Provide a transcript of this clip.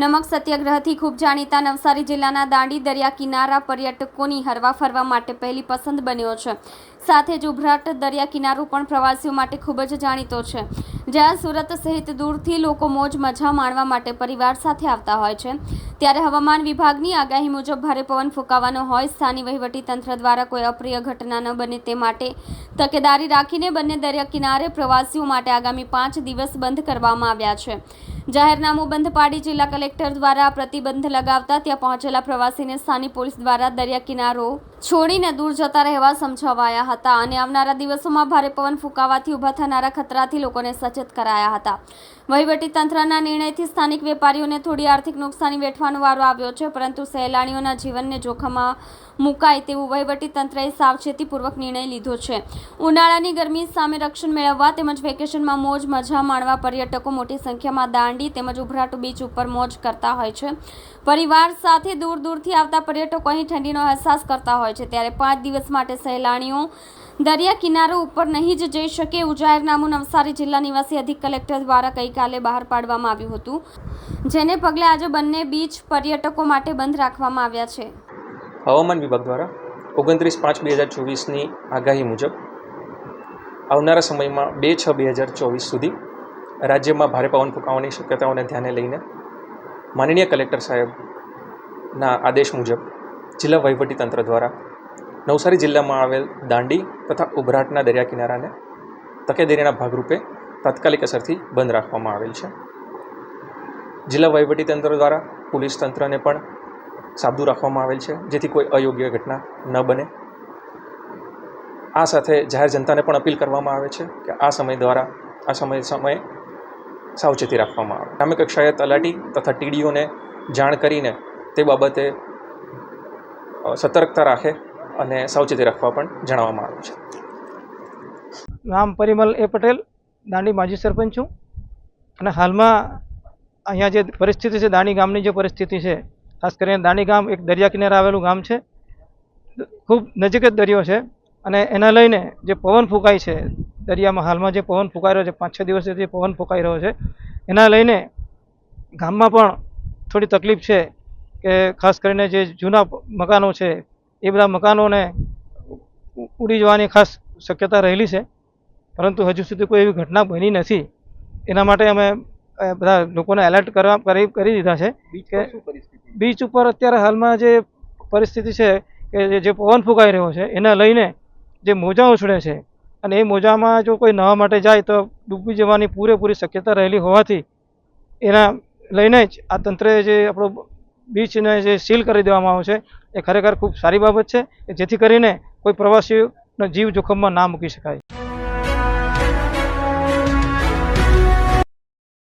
નમક સત્યાગ્રહથી ખૂબ જાણીતા નવસારી જિલ્લાના દાંડી દરિયા કિનારા પર્યટકોની હરવા ફરવા માટે પહેલી પસંદ બન્યો છે। સાથે જ ઉભરાટ દરિયા કિનારો પણ પ્રવાસીઓ માટે ખૂબ જ જાણીતો છે, જ્યાં સુરત સહિત દૂરથી લોકો મોજ મજા માણવા માટે પરિવાર સાથે આવતા હોય છે। ત્યારે હવામાન વિભાગની આગાહી મુજબ ભારે પવન ફૂંકાવાનો હોય, સ્થાનિક વહીવટી તંત્ર દ્વારા કોઈ અપ્રિય ઘટના ન બને તે માટે તકેદારી રાખીને બંને દરિયા કિનારે પ્રવાસીઓ માટે આગામી 5 દિવસ બંધ કરવામાં આવ્યા છે। જાહેરનામું બંધ પાડી જિલ્લા કલેક્ટર દ્વારા પ્રતિબંધ લગાવતા ત્યાં પહોંચેલા પ્રવાસીને સ્થાનિક પોલીસ દ્વારા દરિયા કિનારો છોડીને દૂર જતા રહેવા સમજાવાયા હતા અને આવનારા દિવસોમાં ભારે પવન ફૂંકાવાથી ઊભા થનારા ખતરાથી લોકોને સચેત કરાયા હતા। વહીવટી તંત્રના નિર્ણયથી સ્થાનિક વેપારીઓને થોડી આર્થિક નુકસાની વેઠવાનો વારો આવ્યો છે, પરંતુ સહેલાણીઓના જીવનને જોખમમાં મુકાય તેવું વહીવટી તંત્રએ સાવચેતીપૂર્વક નિર્ણય લીધો છે। ઉનાળાની ગરમી સામે રક્ષણ મેળવવા તેમજ વેકેશનમાં મોજ મજા માણવા પર્યટકો મોટી સંખ્યામાં દાંડી તેમજ ઉભરાટુ બીચ ઉપર મોજ કરતા હોય છે। પરિવાર સાથે દૂર દૂરથી આવતા પર્યટકો અહીં ઠંડીનો અહેસાસ કરતા હોય છે, ત્યારે 5 દિવસ માટે સહેલાણીઓ દરિયા કિનારો ઉપર નહીં જ જઈ શકે એવું જાહેરનામું નવસારી જિલ્લા નિવાસી અધિક કલેક્ટર દ્વારા ગઈકાલે બહાર પાડવામાં આવ્યું હતું, જેને પગલે આજે બંને બીચ પર્યટકો માટે બંધ રાખવામાં આવ્યા છે। હવામાન વિભાગ દ્વારા 29/5/2024ની આગાહી મુજબ આવનારા સમયમાં 2/6/2024 સુધી રાજ્યમાં ભારે પવન ફૂંકાવાની શક્યતાઓને ધ્યાને લઈને માનનીય કલેક્ટર સાહેબના આદેશ મુજબ જિલ્લા વહીવટી તંત્ર દ્વારા નવસારી જિલ્લામાં આવેલ દાંડી તથા ઉભરાટના દરિયા કિનારાને તકેદારીના ભાગરૂપે તાત્કાલિક અસરથી બંધ રાખવામાં આવેલ છે। જિલ્લા વહીવટી તંત્ર દ્વારા પોલીસ તંત્રને પણ સાબદું રાખવામાં આવેલ છે, જેથી કોઈ અયોગ્ય ઘટના ન બને। આ સાથે જાહેર જનતાને પણ અપીલ કરવામાં આવે છે કે આ સમયે સાવચેતી રાખવામાં આવે। ગ્રામ્ય કક્ષાએ તલાટી તથા ટીડીઓને જાણ કરીને તે બાબતે સતર્કતા રાખે અને સાવચેતી રાખવા પણ જણાવવામાં આવ્યું છે। નામ પરિમલ એ પટેલ, દાંડી માજી સરપંચ છું અને હાલમાં અહીંયા જે પરિસ્થિતિ છે, દાંડી ગામની જે પરિસ્થિતિ છે, ખાસ કરીને દાંડી ગામ એક દરિયા કિનારે આવેલું ગામ છે, ખૂબ નજીક જ દરિયો છે અને એના લઈને જે પવન ફૂંકાય છે દરિયામાં, હાલમાં જે પવન ફૂંકાઈ રહ્યો છે, 5-6 દિવસથી જે પવન ફૂંકાઈ રહ્યો છે, એના લઈને ગામમાં પણ થોડી તકલીફ છે કે ખાસ કરીને જે જૂના મકાનો છે એ બધા મકાનોને ઉડી જવાની ખાસ શક્યતા રહેલી છે, પરંતુ હજુ સુધી કોઈ એવી ઘટના બની નથી। એના માટે અમે બધા લોકોને એલર્ટ કરી દીધા છે કે બીચ ઉપર અત્યારે હાલમાં જે પરિસ્થિતિ છે કે જે પવન ફૂંકાઈ રહ્યો છે એના લઈને જે મોજાઓ ઉછળે છે અને એ મોજામાં જો કોઈ નવા માટે જાય તો ડૂબી જવાની પૂરેપૂરી શક્યતા રહેલી હોવાથી એના લઈને જ આ તંત્રે જે આપણો બીચને જે સીલ કરી દેવામાં આવ્યો છે એ ખરેખર ખૂબ સારી બાબત છે કે જેથી કરીને કોઈ પ્રવાસીનો જીવ જોખમમાં ના મૂકી શકાય।